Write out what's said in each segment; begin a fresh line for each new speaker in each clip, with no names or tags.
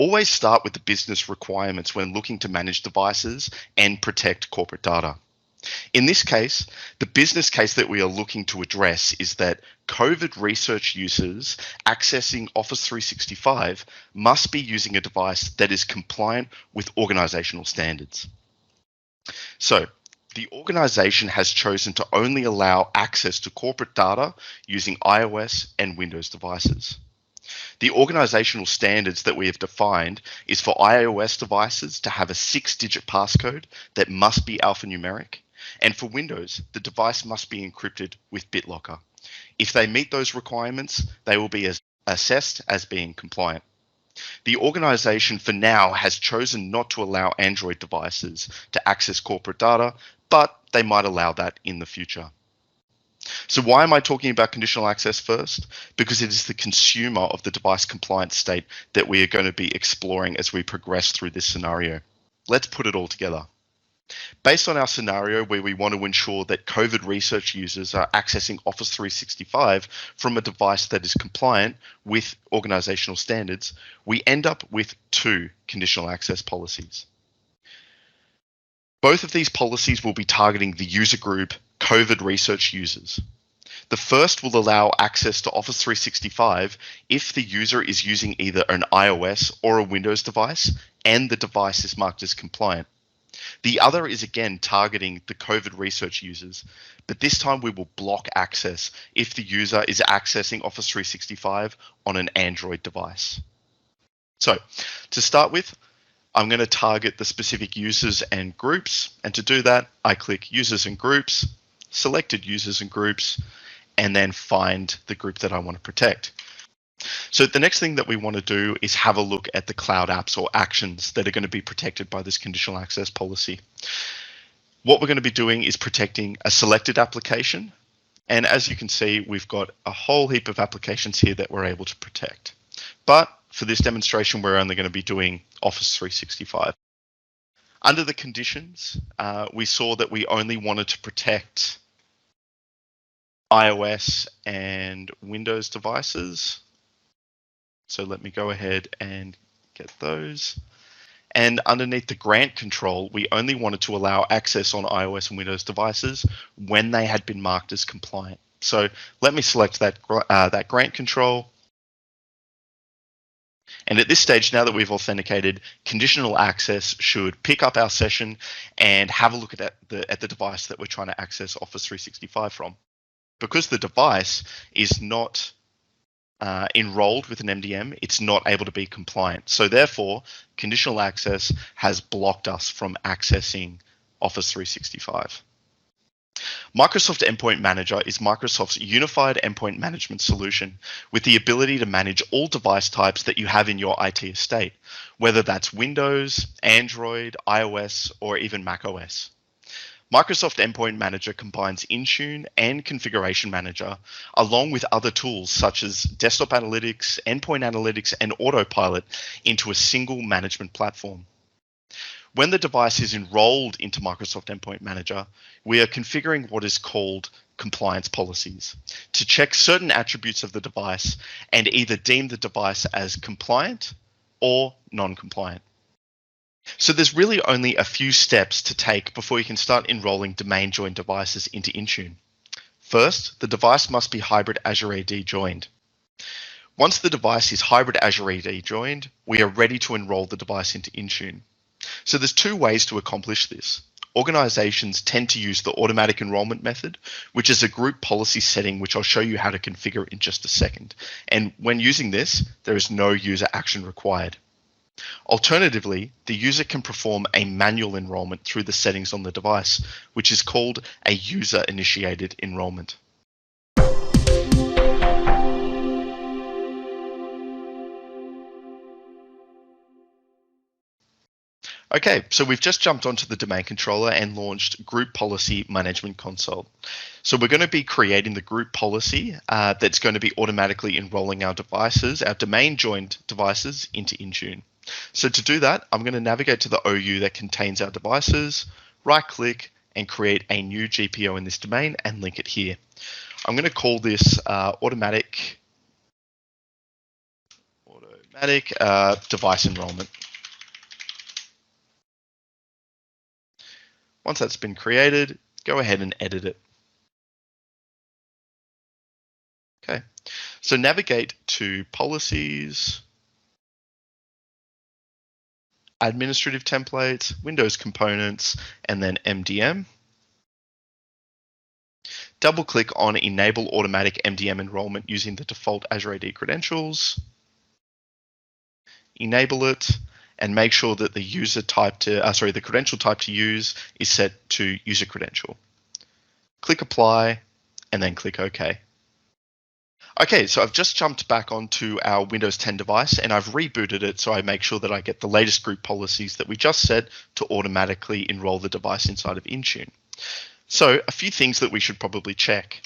always start with the business requirements when looking to manage devices and protect corporate data. In this case, the business case that we are looking to address is that COVID research users accessing Office 365 must be using a device that is compliant with organizational standards. So, the organization has chosen to only allow access to corporate data using iOS and Windows devices. The organizational standards that we have defined is for iOS devices to have a 6-digit passcode that must be alphanumeric, and for Windows, the device must be encrypted with BitLocker. If they meet those requirements, they will be assessed as being compliant. The organization for now has chosen not to allow Android devices to access corporate data, but they might allow that in the future. So why am I talking about conditional access first? Because it is the consumer of the device compliance state that we are going to be exploring as we progress through this scenario. Let's put it all together. Based on our scenario where we want to ensure that COVID research users are accessing Office 365 from a device that is compliant with organizational standards, we end up with 2 conditional access policies. Both of these policies will be targeting the user group COVID research users. The first will allow access to Office 365 if the user is using either an iOS or a Windows device and the device is marked as compliant. The other is again targeting the COVID research users, but this time we will block access if the user is accessing Office 365 on an Android device. So to start with, I'm going to target the specific users and groups, and to do that, I click Users and Groups, Selected Users and Groups, and then find the group that I want to protect. So the next thing that we want to do is have a look at the cloud apps or actions that are going to be protected by this conditional access policy. What we're going to be doing is protecting a selected application. And as you can see, we've got a whole heap of applications here that we're able to protect. But for this demonstration, we're only going to be doing Office 365. Under the conditions, we saw that we only wanted to protect iOS and Windows devices. So let me go ahead and get those. And underneath the grant control, we only wanted to allow access on iOS and Windows devices when they had been marked as compliant. So let me select that grant control. And at this stage, now that we've authenticated, conditional access should pick up our session and have a look at the device that we're trying to access Office 365 from. Because the device is not enrolled with an MDM, it's not able to be compliant. So therefore, conditional access has blocked us from accessing Office 365. Microsoft Endpoint Manager is Microsoft's unified endpoint management solution with the ability to manage all device types that you have in your IT estate, whether that's Windows, Android, iOS, or even macOS. Microsoft Endpoint Manager combines Intune and Configuration Manager, along with other tools such as Desktop Analytics, Endpoint Analytics, and Autopilot into a single management platform. When the device is enrolled into Microsoft Endpoint Manager, we are configuring what is called compliance policies to check certain attributes of the device and either deem the device as compliant or non-compliant. So there's really only a few steps to take before you can start enrolling domain joined devices into Intune. First, the device must be hybrid Azure AD joined. Once the device is hybrid Azure AD joined, we are ready to enroll the device into Intune. So there's 2 ways to accomplish this. Organizations tend to use the automatic enrollment method, which is a group policy setting, which I'll show you how to configure in just a second. And when using this, there is no user action required. Alternatively, the user can perform a manual enrollment through the settings on the device, which is called a user-initiated enrollment. Okay, so we've just jumped onto the domain controller and launched Group Policy Management Console. So we're going to be creating the group policy that's going to be automatically enrolling our devices, our domain joined devices, into Intune. So to do that, I'm going to navigate to the OU that contains our devices, right click and create a new GPO in this domain and link it here. I'm going to call this automatic automatic device enrollment. Once that's been created, go ahead and edit it. Okay, so navigate to policies, administrative templates, Windows components, and then MDM. Double click on enable automatic MDM enrollment using the default Azure AD credentials. Enable it and make sure that the the credential type to use is set to user credential. Click apply and then click OK. Okay, so I've just jumped back onto our Windows 10 device and I've rebooted it so I make sure that I get the latest group policies that we just set to automatically enroll the device inside of Intune. So a few things that we should probably check.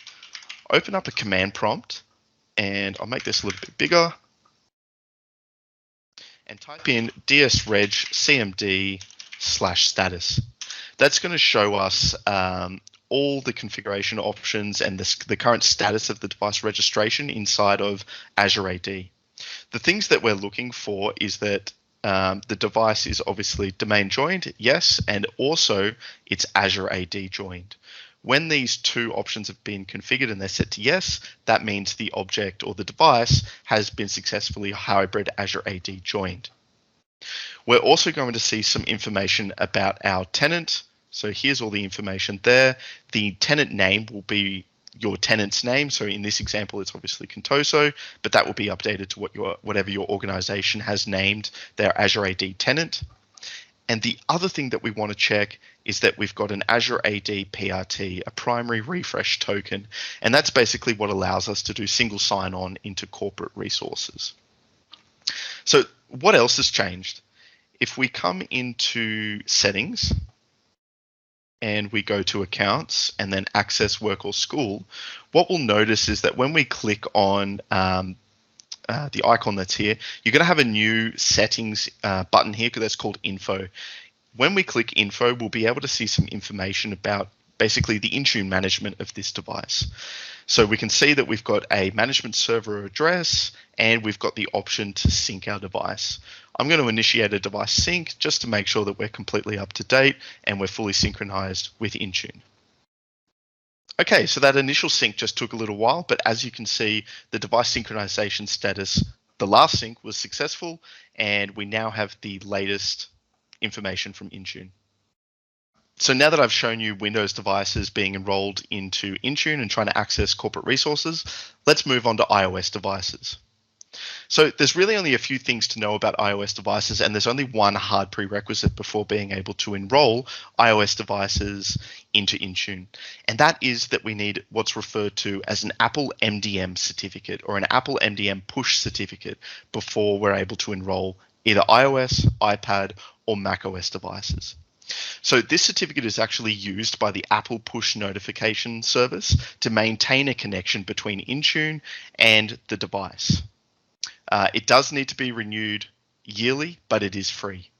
Open up a command prompt and I'll make this a little bit bigger and type in dsreg cmd/status. That's going to show us all the configuration options and the current status of the device registration inside of Azure AD. The things that we're looking for is that the device is obviously domain joined, yes, and also it's Azure AD joined. When these two options have been configured and they're set to yes, that means the object or the device has been successfully hybrid Azure AD joined. We're also going to see some information about our tenant. So here's all the information there. The tenant name will be your tenant's name. So in this example, it's obviously Contoso, but that will be updated to whatever your organization has named their Azure AD tenant. And the other thing that we want to check is that we've got an Azure AD PRT, a primary refresh token. And that's basically what allows us to do single sign-on into corporate resources. So what else has changed? If we come into settings and we go to accounts and then access work or school, what we'll notice is that when we click on the icon that's here, you're going to have a new settings button here that's called info. When we click info, we'll be able to see some information about basically the Intune management of this device. So we can see that we've got a management server address and we've got the option to sync our device. I'm going to initiate a device sync just to make sure that we're completely up to date and we're fully synchronized with Intune. Okay, so that initial sync just took a little while, but as you can see, the device synchronization status, the last sync was successful, and we now have the latest information from Intune. So now that I've shown you Windows devices being enrolled into Intune and trying to access corporate resources, let's move on to iOS devices. So there's really only a few things to know about iOS devices, and there's only one hard prerequisite before being able to enroll iOS devices into Intune. And that is that we need what's referred to as an Apple MDM certificate or an Apple MDM push certificate before we're able to enroll either iOS, iPad, or macOS devices. So this certificate is actually used by the Apple Push Notification Service to maintain a connection between Intune and the device. It does need to be renewed yearly, but it is free.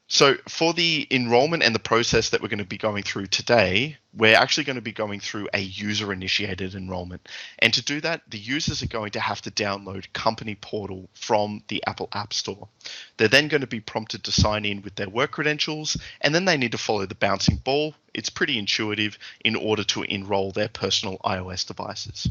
So for the enrollment and the process that we're going to be going through today, we're actually going to be going through a user-initiated enrollment. And to do that, the users are going to have to download Company Portal from the Apple App Store. They're then going to be prompted to sign in with their work credentials, and then they need to follow the bouncing ball. It's pretty intuitive in order to enroll their personal iOS devices.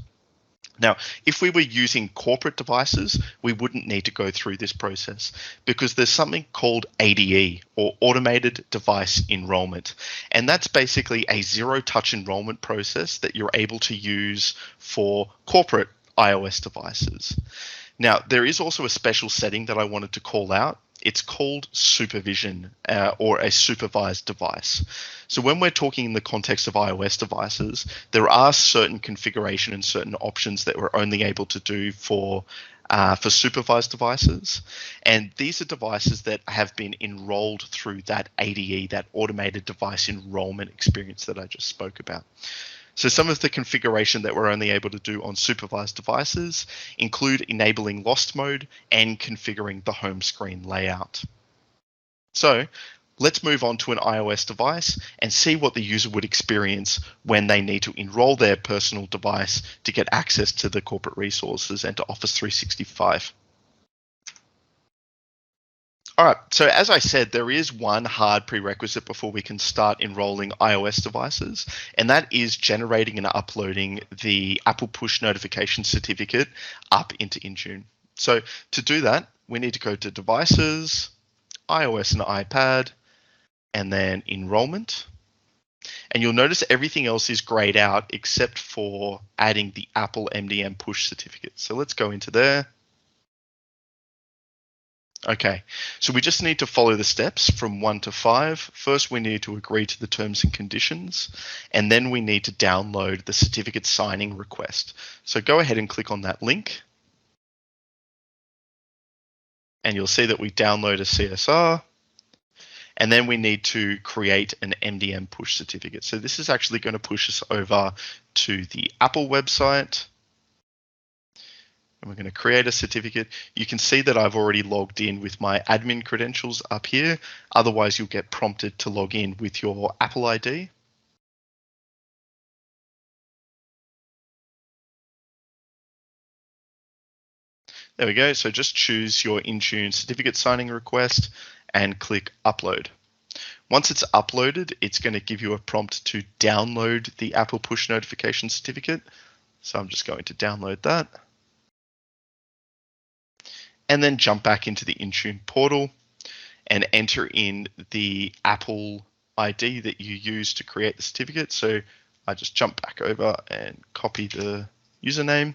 Now, if we were using corporate devices, we wouldn't need to go through this process because there's something called ADE or Automated Device Enrollment. And that's basically a zero-touch enrollment process that you're able to use for corporate iOS devices. Now, there is also a special setting that I wanted to call out. It's called supervision or a supervised device. So when we're talking in the context of iOS devices, there are certain configuration and certain options that we're only able to do for supervised devices. And these are devices that have been enrolled through that ADE, that automated device enrollment experience that I just spoke about. So some of the configuration that we're only able to do on supervised devices include enabling lost mode and configuring the home screen layout. So let's move on to an iOS device and see what the user would experience when they need to enroll their personal device to get access to the corporate resources and to Office 365. All right, so as I said, there is one hard prerequisite before we can start enrolling iOS devices, and that is generating and uploading the Apple push notification certificate up into Intune. So to do that, we need to go to Devices, iOS and iPad, and then Enrollment. And you'll notice everything else is grayed out except for adding the Apple MDM push certificate. So let's go into there. Okay, so we just need to follow the steps from 1 to 5. First, we need to agree to the terms and conditions, and then we need to download the certificate signing request. So go ahead and click on that link, and you'll see that we download a CSR, and then we need to create an MDM push certificate. So this is actually going to push us over to the Apple website. And we're going to create a certificate. You can see that I've already logged in with my admin credentials up here. Otherwise, you'll get prompted to log in with your Apple ID. There we go. So just choose your Intune certificate signing request and click upload. Once it's uploaded, it's going to give you a prompt to download the Apple push notification certificate. So I'm just going to download that. And then jump back into the Intune portal and enter in the Apple ID that you use to create the certificate. So I just jump back over and copy the username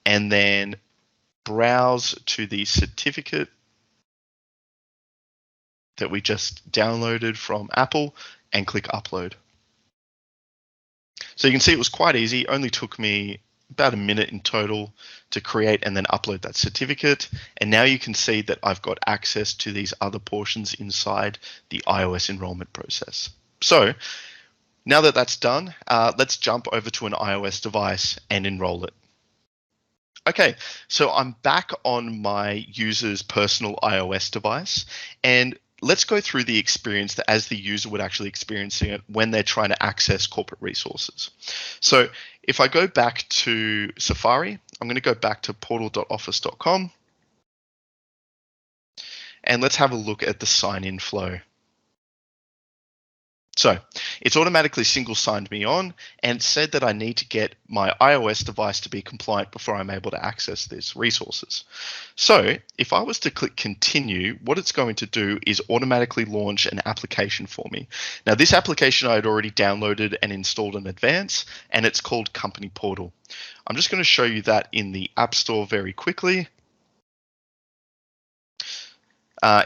and then browse to the certificate that we just downloaded from Apple and click upload. So you can see it was quite easy, only took me about a minute in total to create and then upload that certificate. And now you can see that I've got access to these other portions inside the iOS enrollment process. So now that that's done, let's jump over to an iOS device and enroll it. Okay, so I'm back on my user's personal iOS device, and let's go through the experience that as the user would actually experiencing it when they're trying to access corporate resources. So if I go back to Safari, I'm going to go back to portal.office.com, and let's have a look at the sign-in flow. So it's automatically single signed me on and said that I need to get my iOS device to be compliant before I'm able to access these resources. So if I was to click continue, what it's going to do is automatically launch an application for me. Now this application I had already downloaded and installed in advance, and it's called Company Portal. I'm just going to show you that in the App Store very quickly.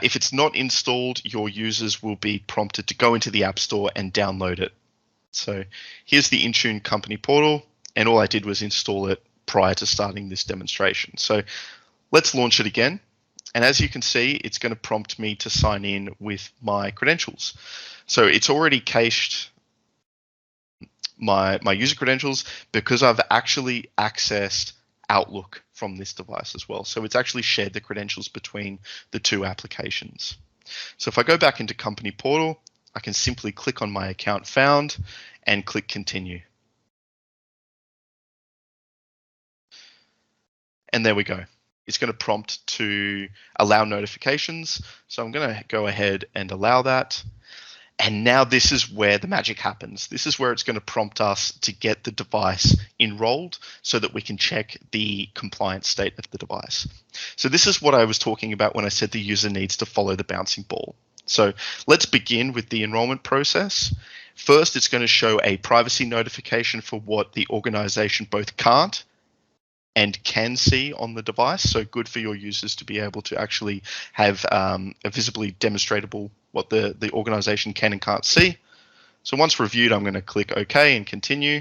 If it's not installed, your users will be prompted to go into the App Store and download it. So here's the Intune Company Portal, and all I did was install it prior to starting this demonstration. So let's launch it again. And as you can see, it's going to prompt me to sign in with my credentials. So it's already cached my user credentials because I've actually accessed Outlook from this device as well. So it's actually shared the credentials between the two applications. So if I go back into Company Portal, I can simply click on my account found and click continue. And there we go. It's going to prompt to allow notifications. So I'm going to go ahead and allow that. And now this is where the magic happens. This is where it's going to prompt us to get the device enrolled so that we can check the compliance state of the device. So this is what I was talking about when I said the user needs to follow the bouncing ball. So let's begin with the enrollment process. First, it's going to show a privacy notification for what the organization both can't and can see on the device. So good for your users to be able to actually have a visibly demonstratable what the organization can and can't see. So once reviewed, I'm going to click OK and continue.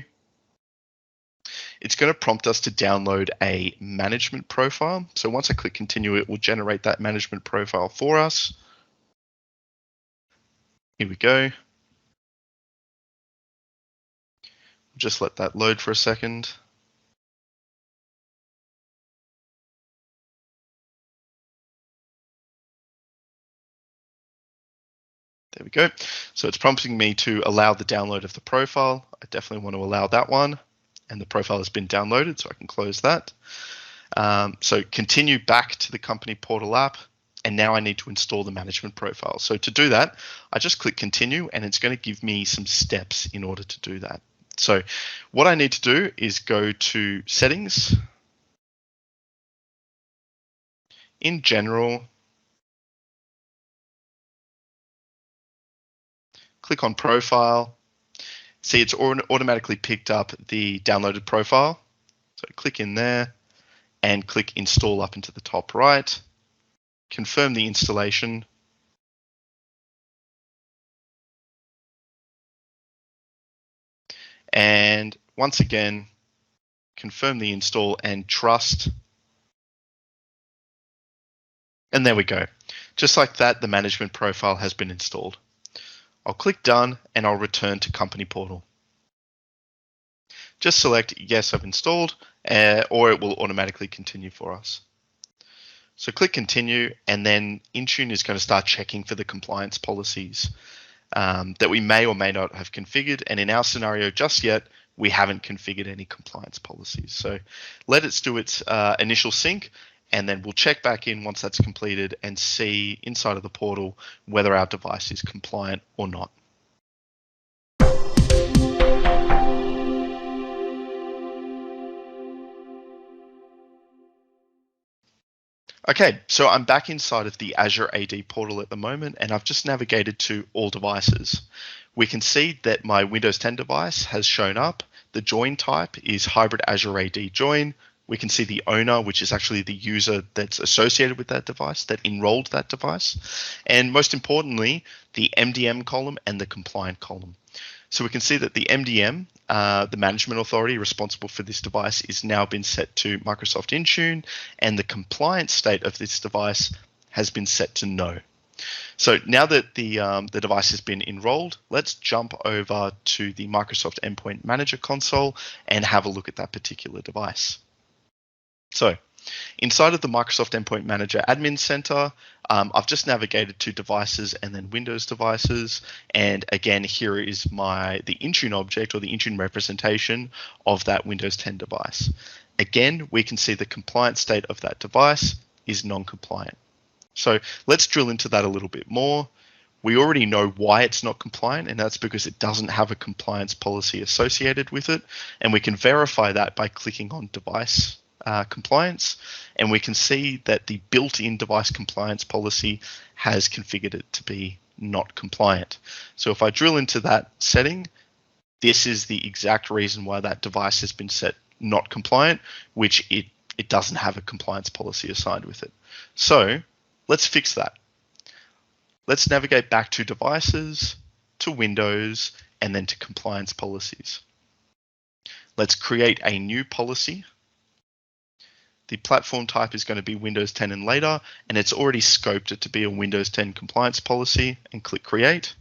It's going to prompt us to download a management profile. So once I click continue, it will generate that management profile for us. Here we go. Just let that load for a second. There we go. So it's prompting me to allow the download of the profile. I definitely want to allow that one. And the profile has been downloaded, so I can close that. So continue back to the company portal app, and now I need to install the management profile. So to do that, I just click continue, and it's going to give me some steps in order to do that. So what I need to do is go to settings, in general, click on profile. See, it's automatically picked up the downloaded profile. So click in there and click install up into the top right. Confirm the installation. And once again, confirm the install and trust. And there we go. Just like that, the management profile has been installed. I'll click done and I'll return to company portal. Just select yes, I've installed, or it will automatically continue for us. So click continue, and then Intune is going to start checking for the compliance policies that we may or may not have configured. And in our scenario just yet, we haven't configured any compliance policies. So let it do its initial sync, and then we'll check back in once that's completed and see inside of the portal whether our device is compliant or not. Okay, so I'm back inside of the Azure AD portal at the moment, and I've just navigated to all devices. We can see that my Windows 10 device has shown up. The join type is hybrid Azure AD join. We can see the owner, which is actually the user that's associated with that device, that enrolled that device. And most importantly, the MDM column and the compliant column. So we can see that the MDM, the management authority responsible for this device, is now been set to Microsoft Intune, and the compliance state of this device has been set to no. So now that the device has been enrolled, let's jump over to the Microsoft Endpoint Manager console and have a look at that particular device. So inside of the Microsoft Endpoint Manager Admin Center, I've just navigated to devices and then Windows devices. And again, here is the Intune object, or the Intune representation of that Windows 10 device. Again, we can see the compliance state of that device is non-compliant. So let's drill into that a little bit more. We already know why it's not compliant, and that's because it doesn't have a compliance policy associated with it. And we can verify that by clicking on device compliance, and we can see that the built-in device compliance policy has configured it to be not compliant. So if I drill into that setting, this is the exact reason why that device has been set not compliant, which it doesn't have a compliance policy assigned with it. So let's fix that. Let's navigate back to devices, to Windows, and then to compliance policies. Let's create a new policy. The platform type is going to be Windows 10 and later, and it's already scoped it to be a Windows 10 compliance policy, and click create.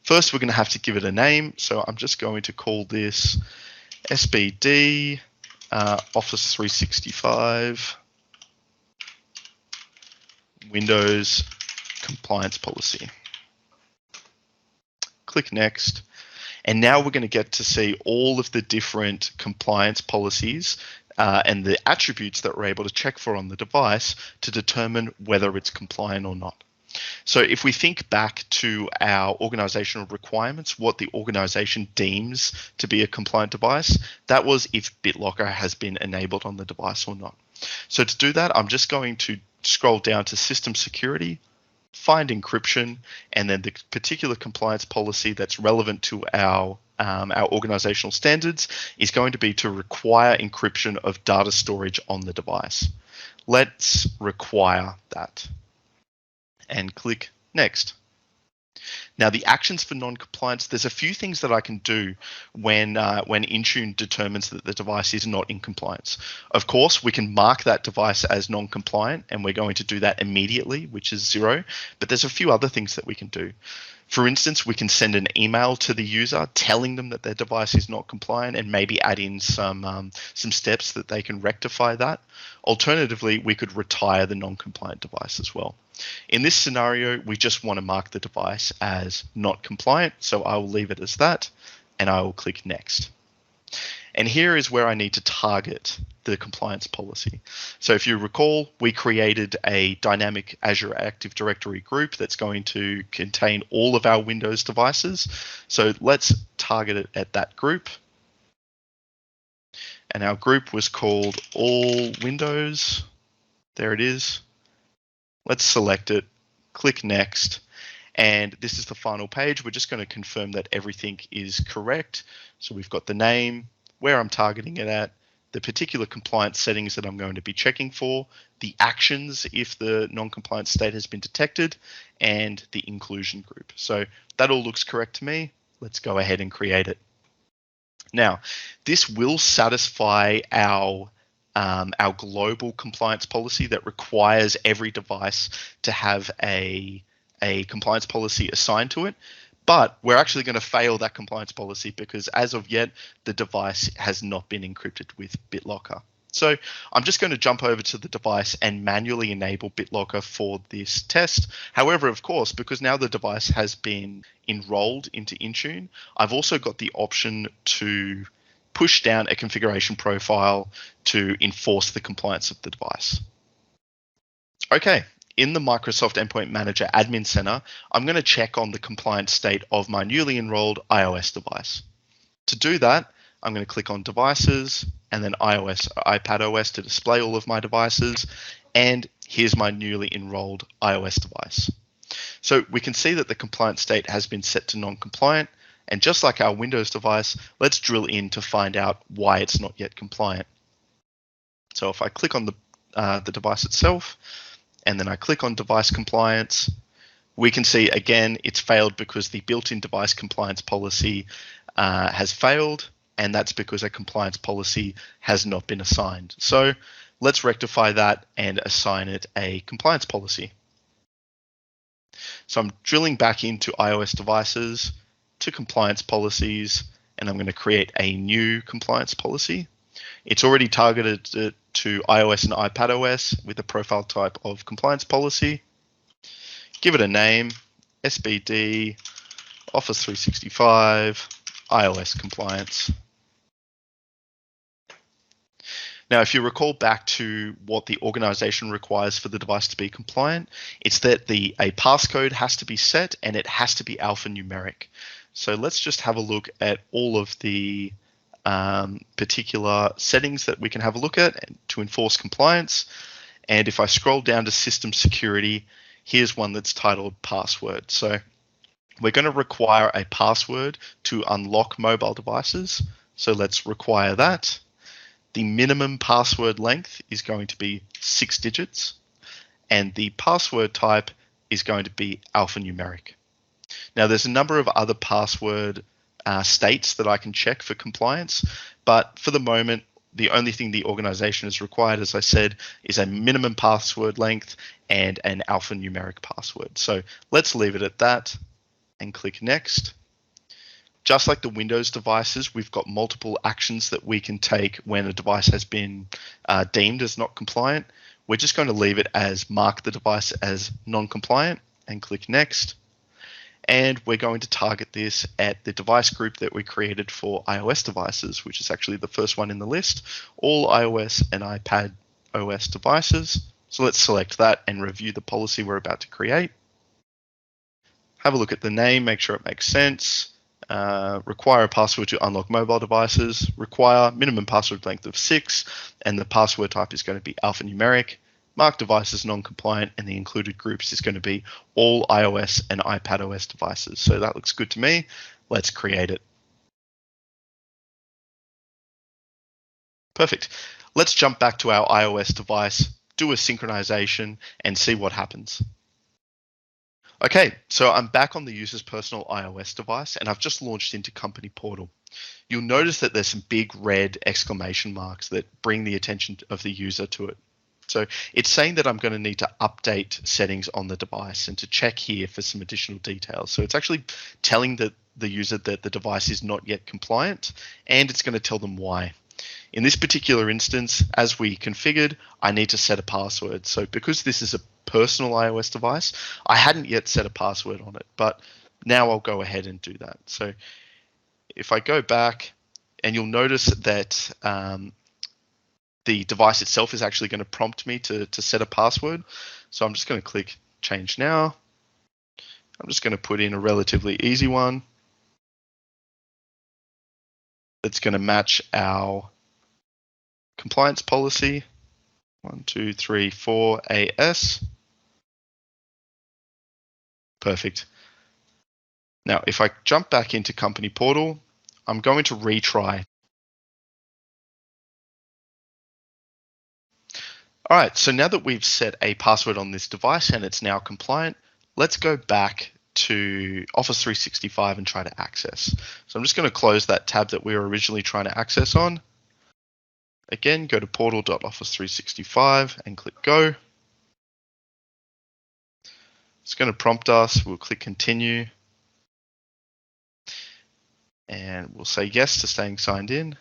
First, we're going to have to give it a name. So I'm just going to call this SBD Office 365 Windows compliance policy. Click next. And now we're going to get to see all of the different compliance policies and the attributes that we're able to check for on the device to determine whether it's compliant or not. So if we think back to our organizational requirements, what the organization deems to be a compliant device, that was if BitLocker has been enabled on the device or not. So to do that, I'm just going to scroll down to System Security, find encryption, and then the particular compliance policy that's relevant to our organizational standards is going to be to require encryption of data storage on the device. Let's require that and click next. Now, the actions for non-compliance, there's a few things that I can do when Intune determines that the device is not in compliance. Of course, we can mark that device as non-compliant, and we're going to do that immediately, which is 0. But there's a few other things that we can do. For instance, we can send an email to the user telling them that their device is not compliant, and maybe add in some steps that they can rectify that. Alternatively, we could retire the non-compliant device as well. In this scenario, we just want to mark the device as not compliant, so I will leave it as that, and I will click next. And here is where I need to target the compliance policy. So if you recall, we created a dynamic Azure Active Directory group that's going to contain all of our Windows devices. So let's target it at that group. And our group was called All Windows. There it is. Let's select it, click Next. And this is the final page. We're just going to confirm that everything is correct. So we've got the name, where I'm targeting it at, the particular compliance settings that I'm going to be checking for, the actions if the non-compliant state has been detected, and the inclusion group. So that all looks correct to me. Let's go ahead and create it. Now, this will satisfy our global compliance policy that requires every device to have a compliance policy assigned to it. But we're actually going to fail that compliance policy because as of yet, the device has not been encrypted with BitLocker. So I'm just going to jump over to the device and manually enable BitLocker for this test. However, of course, because now the device has been enrolled into Intune, I've also got the option to push down a configuration profile to enforce the compliance of the device. Okay. In the Microsoft Endpoint Manager Admin Center, I'm going to check on the compliance state of my newly enrolled iOS device. To do that, I'm going to click on Devices and then iOS or iPadOS to display all of my devices. And here's my newly enrolled iOS device. So we can see that the compliance state has been set to non-compliant. And just like our Windows device, let's drill in to find out why it's not yet compliant. So if I click on the device itself, and then I click on device compliance, we can see again it's failed because the built-in device compliance policy has failed, and that's because a compliance policy has not been assigned. So let's rectify that and assign it a compliance policy. So I'm drilling back into iOS devices, to compliance policies, and I'm going to create a new compliance policy. It's already targeted to iOS and iPadOS with a profile type of compliance policy. Give it a name, SBD, Office 365, iOS compliance. Now, if you recall back to what the organization requires for the device to be compliant, it's that a passcode has to be set and it has to be alphanumeric. So let's just have a look at all of the particular settings that we can have a look at to enforce compliance. And if I scroll down to system security, here's one that's titled password. So we're going to require a password to unlock mobile devices. So let's require that. The minimum password length is going to be 6 digits, and the password type is going to be alphanumeric. Now, there's a number of other password states that I can check for compliance, but for the moment, the only thing the organization has required, as I said, is a minimum password length and an alphanumeric password. So let's leave it at that and click Next. Just like the Windows devices, we've got multiple actions that we can take when a device has been deemed as not compliant. We're just going to leave it as mark the device as non-compliant and click Next. And we're going to target this at the device group that we created for iOS devices, which is actually the first one in the list, all iOS and iPad OS devices. So let's select that and review the policy we're about to create. Have a look at the name, make sure it makes sense. Require a password to unlock mobile devices, require minimum password length of 6, and the password type is going to be alphanumeric. Mark devices non-compliant, and the included groups is going to be all iOS and iPadOS devices. So that looks good to me. Let's create it. Perfect. Let's jump back to our iOS device, do a synchronization, and see what happens. Okay, so I'm back on the user's personal iOS device, and I've just launched into Company Portal. You'll notice that there's some big red exclamation marks that bring the attention of the user to it. So it's saying that I'm going to need to update settings on the device and to check here for some additional details. So it's actually telling the user that the device is not yet compliant, and it's going to tell them why. In this particular instance, as we configured, I need to set a password. So because this is a personal iOS device, I hadn't yet set a password on it, but now I'll go ahead and do that. So if I go back, And you'll notice that the device itself is actually going to prompt me to set a password. So I'm just going to click change now. I'm just going to put in a relatively easy one that's going to match our compliance policy, 1234 AS. Perfect. Now, if I jump back into Company Portal, I'm going to retry. All right, so now that we've set a password on this device and it's now compliant, let's go back to Office 365 and try to access. So I'm just going to close that tab that we were originally trying to access on. Again, go to portal.office365 and click go. It's going to prompt us. We'll click continue. And we'll say yes to staying signed in.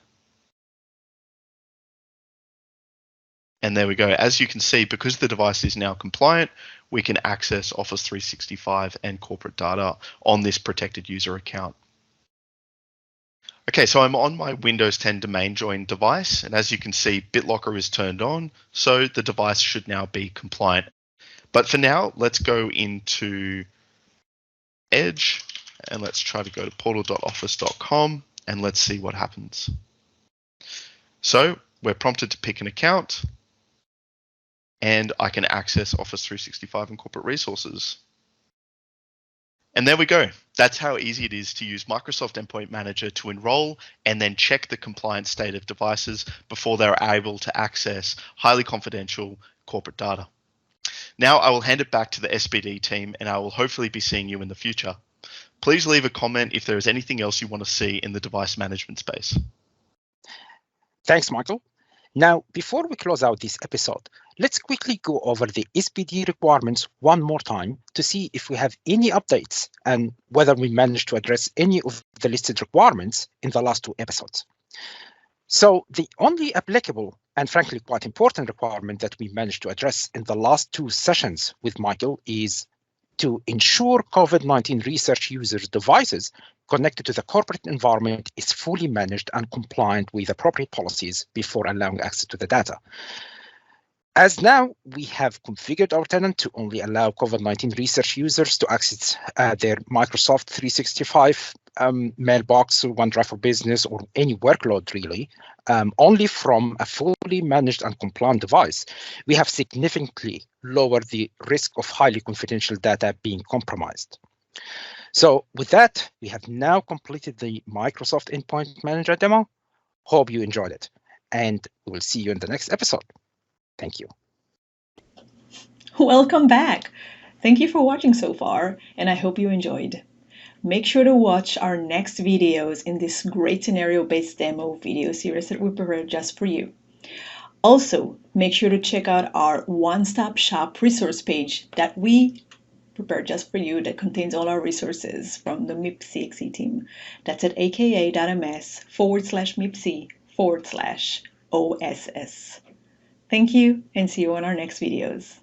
And there we go. As you can see, because the device is now compliant, we can access Office 365 and corporate data on this protected user account. Okay, so I'm on my Windows 10 domain join device, and as you can see, BitLocker is turned on, so the device should now be compliant. But for now, let's go into Edge, and let's try to go to portal.office.com, and let's see what happens. So we're prompted to pick an account, and I can access Office 365 and corporate resources. And there we go. That's how easy it is to use Microsoft Endpoint Manager to enroll and then check the compliance state of devices before they're able to access highly confidential corporate data. Now I will hand it back to the SBD team, and I will hopefully be seeing you in the future. Please leave a comment if there is anything else you want to see in the device management space.
Thanks, Michael. Now, before we close out this episode, let's quickly go over the SBD requirements one more time to see if we have any updates and whether we managed to address any of the listed requirements in the last two episodes. So the only applicable and frankly quite important requirement that we managed to address in the last two sessions with Michael is to ensure COVID-19 research users' devices connected to the corporate environment is fully managed and compliant with appropriate policies before allowing access to the data. As now we have configured our tenant to only allow COVID-19 research users to access their Microsoft 365 mailbox, OneDrive for Business, or any workload really, only from a fully managed and compliant device, we have significantly lowered the risk of highly confidential data being compromised. So with that, we have now completed the Microsoft Endpoint Manager demo. Hope you enjoyed it, and we'll see you in the next episode. Thank you.
Welcome back. Thank you for watching so far, and I hope you enjoyed. Make sure to watch our next videos in this great scenario-based demo video series that we prepared just for you. Also, make sure to check out our one-stop shop resource page that we prepared just for you that contains all our resources from the MIP CXC team. That's at aka.ms/MIPC/OSS. Thank you, and see you on our next videos.